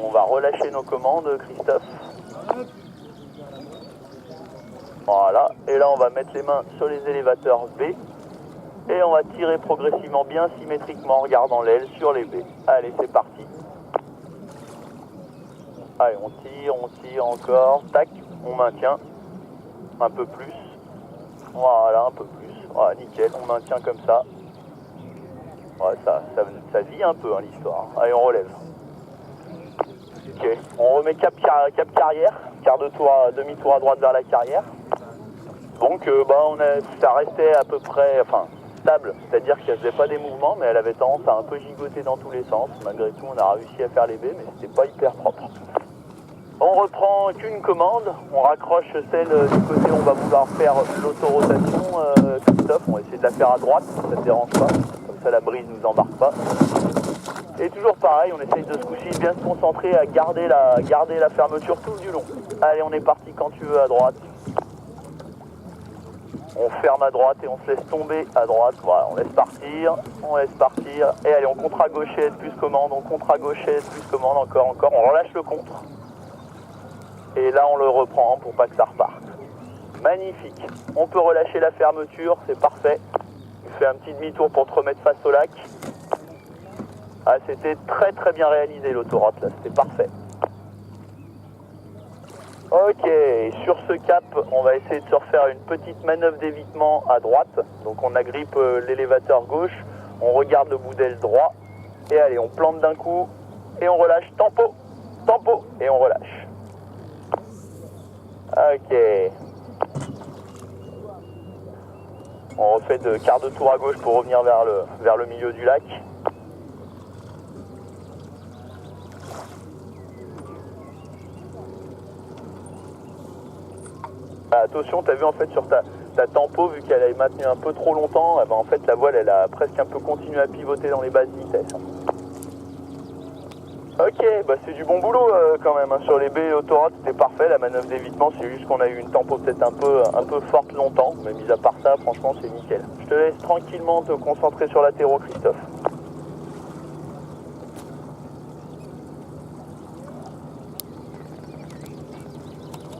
on va relâcher nos commandes, Christophe. Voilà, et là on va mettre les mains sur les élévateurs B. Et on va tirer progressivement, bien symétriquement, en regardant l'aile sur les baies. Allez, c'est parti. Allez, on tire encore. Tac, on maintient. Un peu plus. Voilà, un peu plus. Voilà, nickel, on maintient comme ça. Ouais, ça vit un peu, hein, l'histoire. Allez, on relève. Ok, on remet cap carrière. Quart de tour, demi-tour à droite vers la carrière. Donc, ça restait à peu près... Enfin, stable, c'est-à-dire qu'elle faisait pas des mouvements, mais elle avait tendance à un peu gigoter dans tous les sens. Malgré tout, on a réussi à faire les baies, mais c'était pas hyper propre. On reprend qu'une commande, on raccroche celle du côté où on va vouloir faire l'autorotation. Christophe, on va essayer de la faire à droite, si ça te dérange pas, comme ça la brise nous embarque pas. Et toujours pareil, on essaye de ce coup-ci bien se concentrer à garder la fermeture tout du long. Allez, on est parti quand tu veux à droite. On ferme à droite et on se laisse tomber à droite. Voilà, on laisse partir. Et allez, on contre à gauchette, plus commande, on contre à gauchette, plus commande, encore. On relâche le contre. Et là, on le reprend pour pas que ça reparte. Magnifique. On peut relâcher la fermeture, c'est parfait. Tu fais un petit demi-tour pour te remettre face au lac. Ah, c'était très très bien réalisé l'autoroute là, c'était parfait. Ok, sur ce cap, on va essayer de se refaire une petite manœuvre d'évitement à droite. Donc on agrippe l'élévateur gauche, on regarde le bout d'aile droit. Et allez, on plante d'un coup et on relâche. Tempo, et on relâche. Ok. On refait de quart de tour à gauche pour revenir vers le milieu du lac. Attention, t'as vu en fait sur ta tempo, vu qu'elle avait maintenu un peu trop longtemps, en fait la voile elle a presque un peu continué à pivoter dans les basses vitesses. Ok, bah c'est du bon boulot quand même, hein. Sur les baies autoroutes c'était parfait, la manœuvre d'évitement, c'est juste qu'on a eu une tempo peut-être un peu forte longtemps, mais mis à part ça, franchement c'est nickel. Je te laisse tranquillement te concentrer sur l'attéro, Christophe.